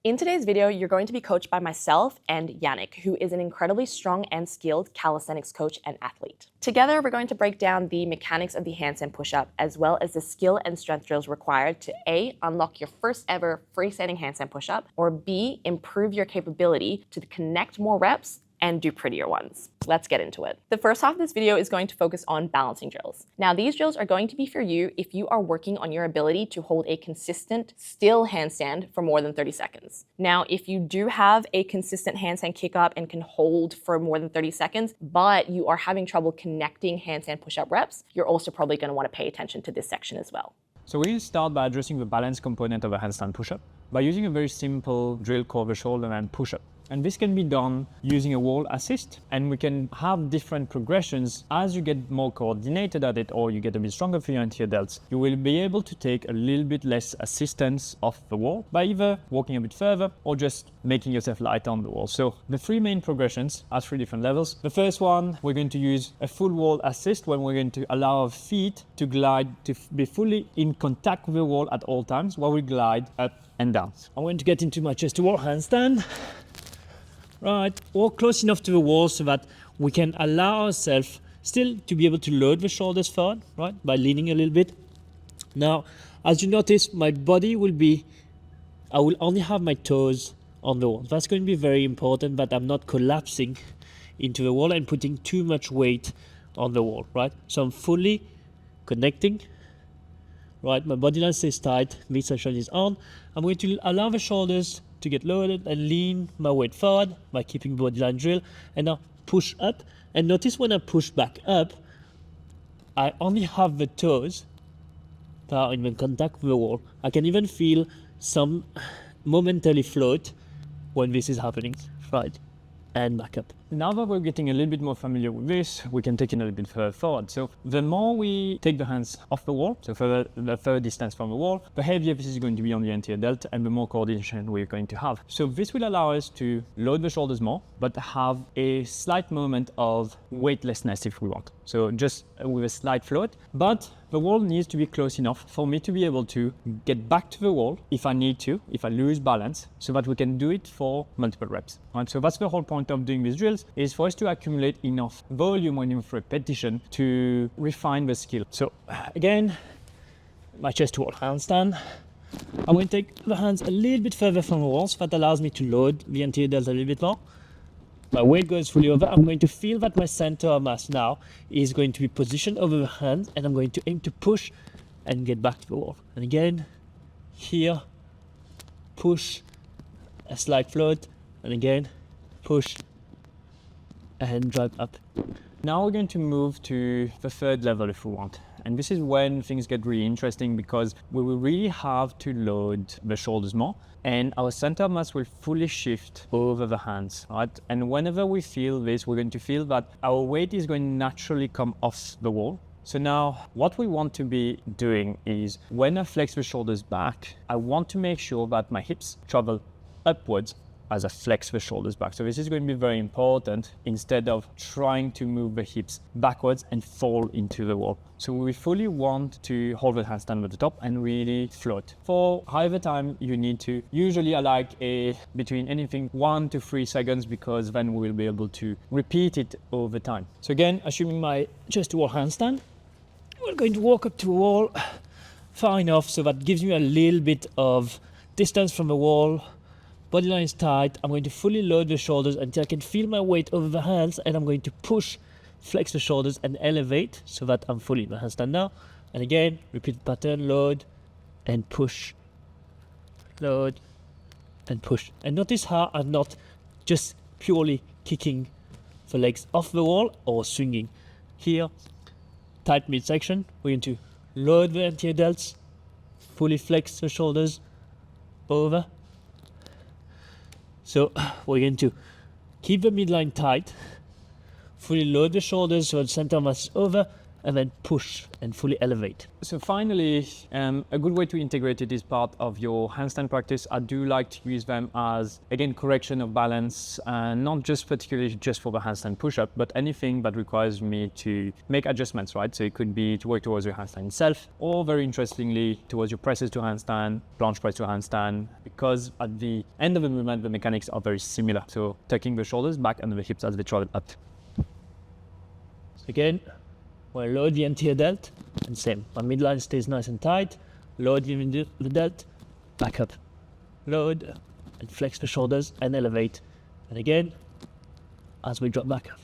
In today's video, you're going to be coached by myself and Yannick, who is an incredibly strong and skilled calisthenics coach and athlete. Together, we're going to break down the mechanics of the handstand push-up, as well as the skill and strength drills required to A, unlock your first ever freestanding handstand push-up, or B, improve your capability to connect more reps and do prettier ones. Let's get into it. The first half of this video is going to focus on balancing drills. Now, these drills are going to be for you if you are working on your ability to hold a consistent, still handstand for more than 30 seconds. Now, if you do have a consistent handstand kick up and can hold for more than 30 seconds, but you are having trouble connecting handstand push-up reps, you're also probably going to want to pay attention to this section as well. So we start by addressing the balance component of a handstand push-up by using a very simple drill called the shoulder and push-up. And this can be done using a wall assist, and we can have different progressions as you get more coordinated at it or you get a bit stronger for your anterior delts. You will be able to take a little bit less assistance off the wall by either walking a bit further or just making yourself lighter on the wall. So the three main progressions are three different levels. The first one, we're going to use a full wall assist when we're going to allow our feet to glide, to be fully in contact with the wall at all times while we glide up and down. I'm going to get into my chest to wall handstand. Right, or close enough to the wall so that we can allow ourselves still to be able to load the shoulders forward, right, by leaning a little bit. Now, as you notice, my body will be, I will only have my toes on the wall. That's going to be very important that I'm not collapsing into the wall and putting too much weight on the wall, right? So I'm fully connecting, right? My body line stays tight, midsection is on. I'm going to allow the shoulders to get loaded and lean my weight forward by keeping body line drill, and now push up. And notice when I push back up, I only have the toes that are in contact with the wall. I can even feel some momentarily float when this is happening, right? And back up. Now that we're getting a little bit more familiar with this, we can take it a little bit further forward. So the more we take the hands off the wall, so the further distance from the wall, the heavier this is going to be on the anterior delt and the more coordination we're going to have. So this will allow us to load the shoulders more, but have a slight moment of weightlessness if we want. So just with a slight float, but the wall needs to be close enough for me to be able to get back to the wall if I need to, if I lose balance, so that we can do it for multiple reps. Right? So that's the whole point of doing these drills, is for us to accumulate enough volume and enough repetition to refine the skill. So again, my chest to wall handstand. I'm going to take the hands a little bit further from the wall, so that allows me to load the anterior delts a little bit more. My weight goes fully over. I'm going to feel that my center of mass now is going to be positioned over the hands, and I'm going to aim to push and get back to the wall. And again, here, push, a slight float, and again, push and drive up. Now we're going to move to the third level if we want. And this is when things get really interesting, because we will really have to load the shoulders more, and our center of mass will fully shift over the hands, right? And whenever we feel this, we're going to feel that our weight is going to naturally come off the wall. So now what we want to be doing is, when I flex the shoulders back, I want to make sure that my hips travel upwards as I flex the shoulders back. So this is going to be very important, instead of trying to move the hips backwards and fall into the wall. So we fully want to hold the handstand at the top and really float for however time you need to. Usually I like between anything 1 to 3 seconds, because then we will be able to repeat it over time. So again, assuming my chest to wall handstand, we're going to walk up to a wall far enough so that gives me a little bit of distance from the wall. Body line is tight. I'm going to fully load the shoulders until I can feel my weight over the hands, and I'm going to push, flex the shoulders and elevate so that I'm fully in the handstand now. And again, repeat the pattern, load and push, load and push. And notice how I'm not just purely kicking the legs off the wall or swinging. Here, tight midsection, we're going to load the anterior delts, fully flex the shoulders over. So we're going to keep the midline tight, fully load the shoulders so the center of mass is over, and then push and fully elevate. So finally, a good way to integrate it is part of your handstand practice. I do like to use them as, again, correction of balance, not just particularly just for the handstand push-up, but anything that requires me to make adjustments, right? So it could be to work towards your handstand itself, or very interestingly, towards your presses to handstand, planche press to handstand, because at the end of the movement, the mechanics are very similar. So tucking the shoulders back under the hips as they travel up. So again, we'll load the anterior delt, and same. My midline stays nice and tight. Load the delt, back up. Load, and flex the shoulders, and elevate. And again, as we drop back up.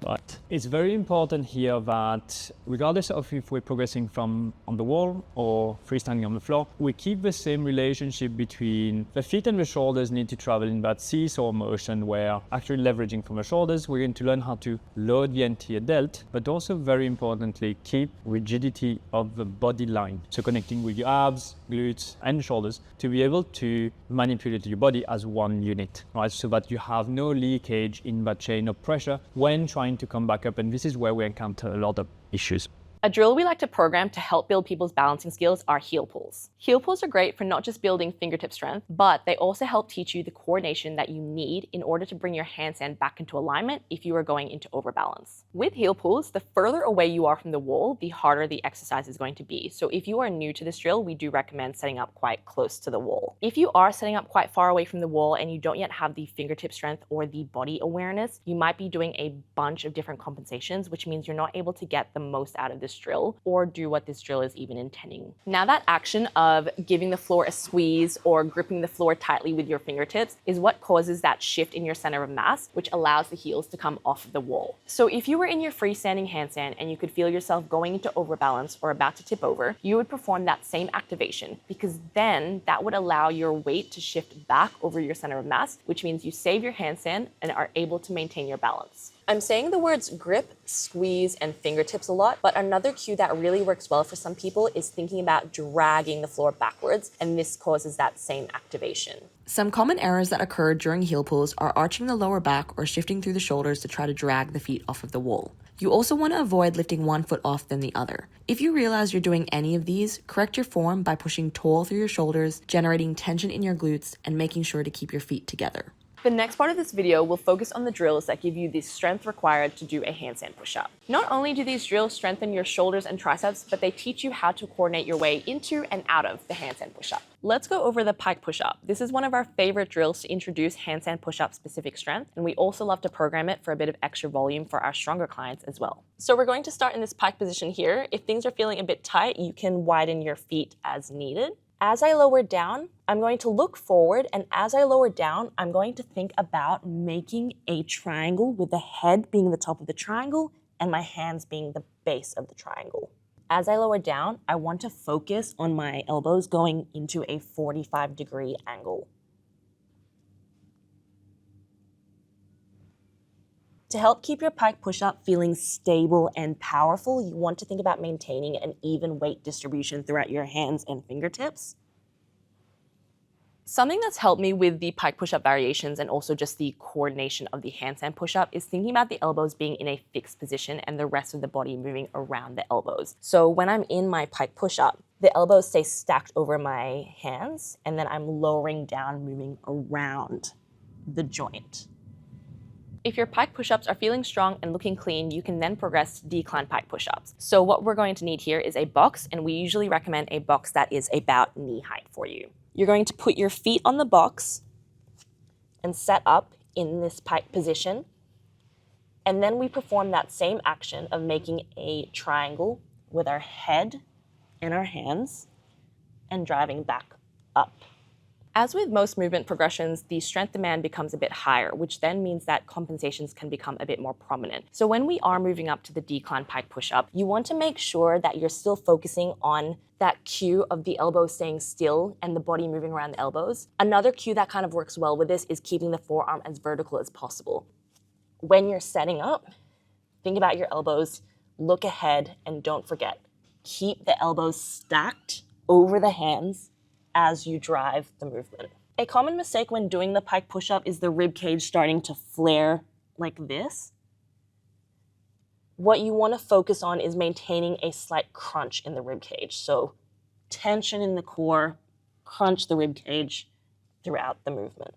Right. It's very important here that regardless of if we're progressing from on the wall or freestanding on the floor, we keep the same relationship between the feet and the shoulders need to travel in that seesaw motion where actually leveraging from the shoulders, we're going to learn how to load the anterior delt, but also very importantly, keep rigidity of the body line. So connecting with your abs, glutes, and shoulders to be able to manipulate your body as one unit, right? So that you have no leakage in that chain of pressure when trying to come back up, and this is where we encounter a lot of issues. A drill we like to program to help build people's balancing skills are heel pulls. Heel pulls are great for not just building fingertip strength, but they also help teach you the coordination that you need in order to bring your handstand back into alignment if you are going into overbalance. With heel pulls, the further away you are from the wall, the harder the exercise is going to be. So if you are new to this drill, we do recommend setting up quite close to the wall. If you are setting up quite far away from the wall and you don't yet have the fingertip strength or the body awareness, you might be doing a bunch of different compensations, which means you're not able to get the most out of this drill or do what this drill is even intending. Now that action of giving the floor a squeeze or gripping the floor tightly with your fingertips is what causes that shift in your center of mass, which allows the heels to come off of the wall. So if you were in your freestanding handstand and you could feel yourself going into overbalance or about to tip over, you would perform that same activation, because then that would allow your weight to shift back over your center of mass, which means you save your handstand and are able to maintain your balance. I'm saying the words grip, squeeze, and fingertips a lot, but another cue that really works well for some people is thinking about dragging the floor backwards, and this causes that same activation. Some common errors that occur during heel pulls are arching the lower back or shifting through the shoulders to try to drag the feet off of the wall. You also want to avoid lifting one foot off than the other. If you realize you're doing any of these, correct your form by pushing tall through your shoulders, generating tension in your glutes, and making sure to keep your feet together. The next part of this video will focus on the drills that give you the strength required to do a handstand push-up. Not only do these drills strengthen your shoulders and triceps, but they teach you how to coordinate your way into and out of the handstand push-up. Let's go over the pike push-up. This is one of our favorite drills to introduce handstand push-up specific strength, and we also love to program it for a bit of extra volume for our stronger clients as well. So we're going to start in this pike position here. If things are feeling a bit tight, you can widen your feet as needed. As I lower down, I'm going to look forward, and as I lower down, I'm going to think about making a triangle with the head being the top of the triangle and my hands being the base of the triangle. As I lower down, I want to focus on my elbows going into a 45-degree angle. To help keep your pike push-up feeling stable and powerful, you want to think about maintaining an even weight distribution throughout your hands and fingertips. Something that's helped me with the pike push-up variations and also just the coordination of the handstand push-up is thinking about the elbows being in a fixed position and the rest of the body moving around the elbows. So when I'm in my pike push-up, the elbows stay stacked over my hands, and then I'm lowering down, moving around the joint. If your pike push-ups are feeling strong and looking clean, you can then progress to decline pike push-ups. So what we're going to need here is a box, and we usually recommend a box that is about knee height for you. You're going to put your feet on the box and set up in this pike position. And then we perform that same action of making a triangle with our head and our hands and driving back up. As with most movement progressions, the strength demand becomes a bit higher, which then means that compensations can become a bit more prominent. So when we are moving up to the decline pike push-up, you want to make sure that you're still focusing on that cue of the elbows staying still and the body moving around the elbows. Another cue that kind of works well with this is keeping the forearm as vertical as possible. When you're setting up, think about your elbows, look ahead, and don't forget, keep the elbows stacked over the hands as you drive the movement. A common mistake when doing the pike push-up is the rib cage starting to flare like this, what you want to focus on is maintaining a slight crunch in the rib cage. So tension in the core, crunch the rib cage throughout the movement.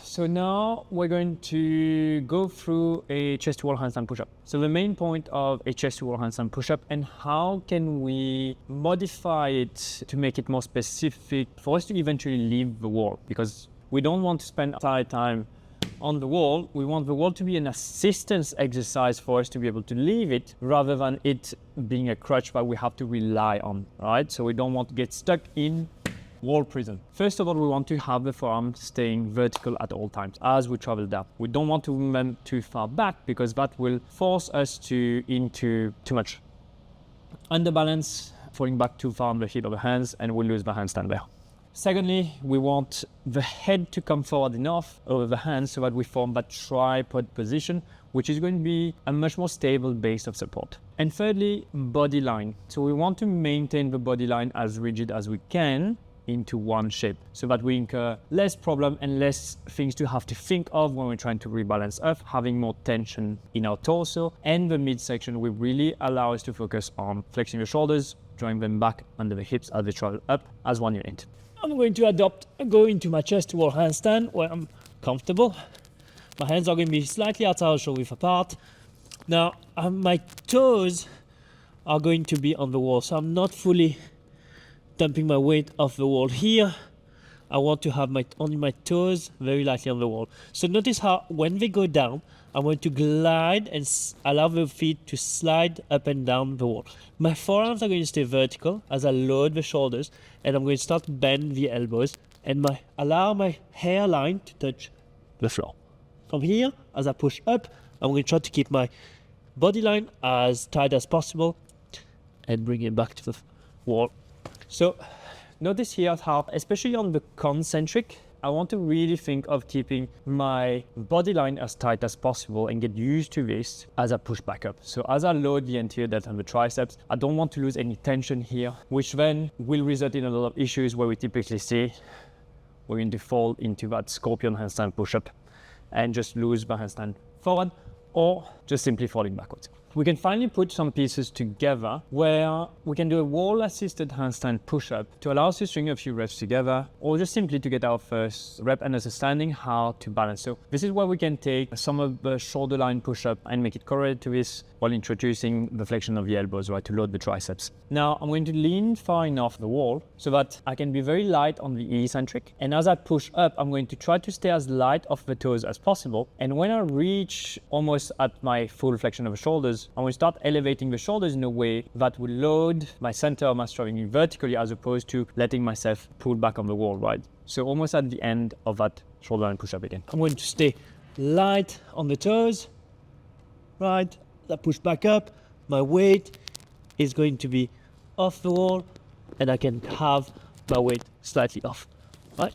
So now we're going to go through a chest to wall handstand push-up. So the main point of a chest to wall handstand push-up, and how can we modify it to make it more specific for us to eventually leave the wall, because we don't want to spend entire time on the wall. We want the wall to be an assistance exercise for us to be able to leave it, rather than it being a crutch that we have to rely on, right? So we don't want to get stuck in wall prison. First of all, we want to have the forearm staying vertical at all times as we travel down. We don't want to move them too far back, because that will force us into too much underbalance, falling back too far on the hip of the hands, and we'll lose the handstand there. Secondly, we want the head to come forward enough over the hands so that we form that tripod position, which is going to be a much more stable base of support. And thirdly, body line. So we want to maintain the body line as rigid as we can into one shape, so that we incur less problem and less things to have to think of when we're trying to rebalance up, having more tension in our torso. And the midsection will really allow us to focus on flexing the shoulders, drawing them back under the hips as they travel up as one unit. I'm going to go into my chest to wall handstand where I'm comfortable. My hands are going to be slightly outside, shoulder width apart. Now my toes are going to be on the wall, so I'm not fully dumping my weight off the wall here. I want to have only my toes very lightly on the wall. So notice how when they go down, I'm going to glide and allow the feet to slide up and down the wall. My forearms are going to stay vertical as I load the shoulders, and I'm going to start to bend the elbows and allow my hairline to touch the floor. From here, as I push up, I'm going to try to keep my body line as tight as possible and bring it back to the wall. So notice here how, especially on the concentric, I want to really think of keeping my body line as tight as possible and get used to this as I push back up. So as I load the anterior deltoid and the triceps, I don't want to lose any tension here, which then will result in a lot of issues where we typically see we're going to fall into that scorpion handstand push-up and just lose the handstand forward, or just simply falling backwards. We can finally put some pieces together where we can do a wall-assisted handstand push-up to allow us to string a few reps together, or just simply to get our first rep and understanding how to balance. So this is where we can take some of the shoulder line push-up and make it correlated to this while introducing the flexion of the elbows, right, to load the triceps. Now I'm going to lean far enough the wall so that I can be very light on the eccentric. And as I push up, I'm going to try to stay as light off the toes as possible. And when I reach almost at my full flexion of the shoulders, I'm going to start elevating the shoulders in a way that will load my center of mass traveling vertically, as opposed to letting myself pull back on the wall, right? So almost at the end of that shoulder line push-up again. I'm going to stay light on the toes, right? I push back up, my weight is going to be off the wall, and I can have my weight slightly off, right?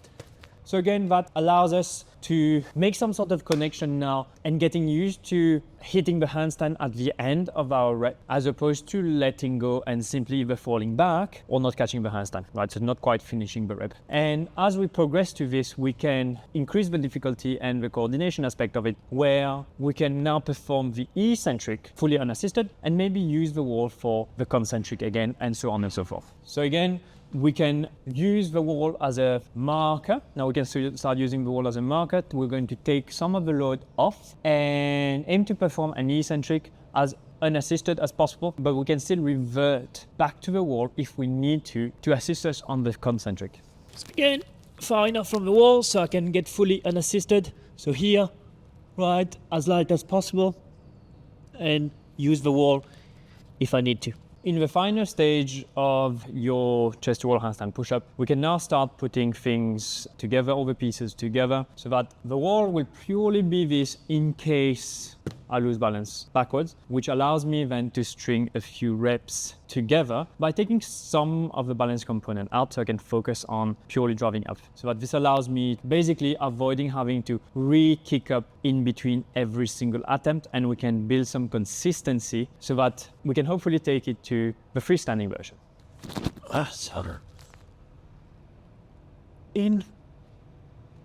So again, that allows us to make some sort of connection now and getting used to hitting the handstand at the end of our rep, as opposed to letting go and simply either falling back or not catching the handstand, right? So not quite finishing the rep. And as we progress to this, we can increase the difficulty and the coordination aspect of it, where we can now perform the eccentric fully unassisted and maybe use the wall for the concentric again, and so on and so forth. So again, we can use the wall as a marker. Now we can start using the wall as a marker. We're going to take some of the load off and aim to perform an eccentric as unassisted as possible, but we can still revert back to the wall if we need to assist us on the concentric. So again, far enough from the wall so I can get fully unassisted. So here, right, as light as possible, and use the wall if I need to. In the final stage of your chest to wall handstand push-up, we can now start putting things together, all the pieces together, so that the wall will purely be this in case I lose balance backwards, which allows me then to string a few reps together by taking some of the balance component out, so I can focus on purely driving up. So that this allows me basically avoiding having to re-kick up in between every single attempt, and we can build some consistency so that we can hopefully take it to the freestanding version. So in,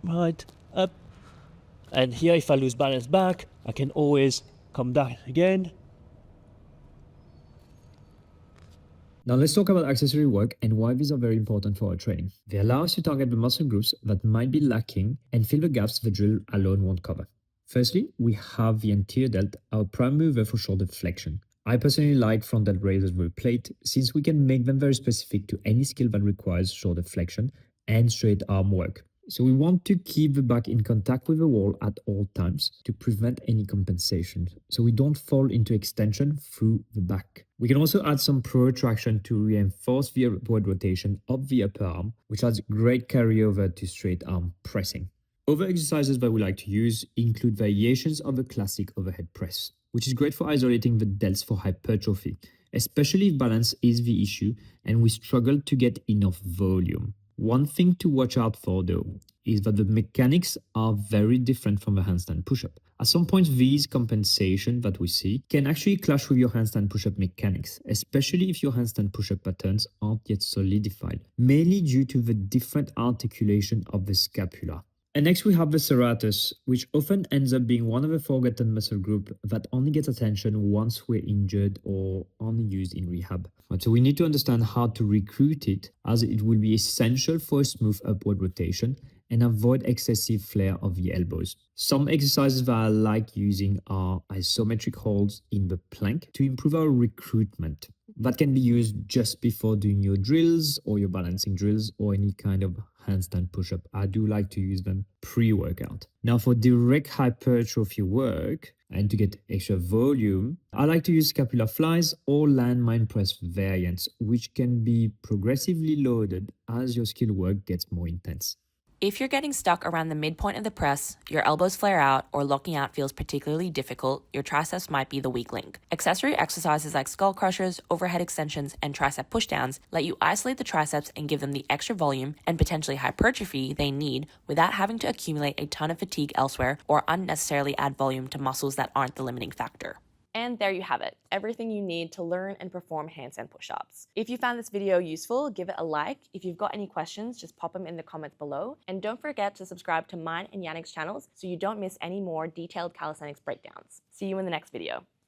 right, up. And here, if I lose balance back, I can always come down again. Now let's talk about accessory work and why these are very important for our training. They allow us to target the muscle groups that might be lacking and fill the gaps the drill alone won't cover. Firstly, we have the anterior delt, our prime mover for shoulder flexion. I personally like front delt raises with a plate since we can make them very specific to any skill that requires shoulder flexion and straight arm work. So we want to keep the back in contact with the wall at all times to prevent any compensation, so we don't fall into extension through the back. We can also add some protraction to reinforce the upward rotation of the upper arm, which has great carryover to straight arm pressing. Other exercises that we like to use include variations of the classic overhead press, which is great for isolating the delts for hypertrophy, especially if balance is the issue and we struggle to get enough volume. One thing to watch out for though is that the mechanics are very different from the handstand push-up. At some point, these compensation that we see can actually clash with your handstand push-up mechanics, especially if your handstand push-up patterns aren't yet solidified, mainly due to the different articulation of the scapula. And next we have the serratus, which often ends up being one of the forgotten muscle group that only gets attention once we're injured or only used in rehab. So we need to understand how to recruit it, as it will be essential for a smooth upward rotation and avoid excessive flare of the elbows. Some exercises that I like using are isometric holds in the plank to improve our recruitment. That can be used just before doing your drills or your balancing drills or any kind of handstand push-up. I do like to use them pre-workout. Now for direct hypertrophy work and to get extra volume, I like to use scapular flies or landmine press variants, which can be progressively loaded as your skill work gets more intense. If you're getting stuck around the midpoint of the press, your elbows flare out, or locking out feels particularly difficult, your triceps might be the weak link. Accessory exercises like skull crushers, overhead extensions, and tricep pushdowns let you isolate the triceps and give them the extra volume and potentially hypertrophy they need without having to accumulate a ton of fatigue elsewhere or unnecessarily add volume to muscles that aren't the limiting factor. And there you have it, everything you need to learn and perform handstand push-ups. If you found this video useful, give it a like. If you've got any questions, just pop them in the comments below. And don't forget to subscribe to mine and Yannick's channels so you don't miss any more detailed calisthenics breakdowns. See you in the next video.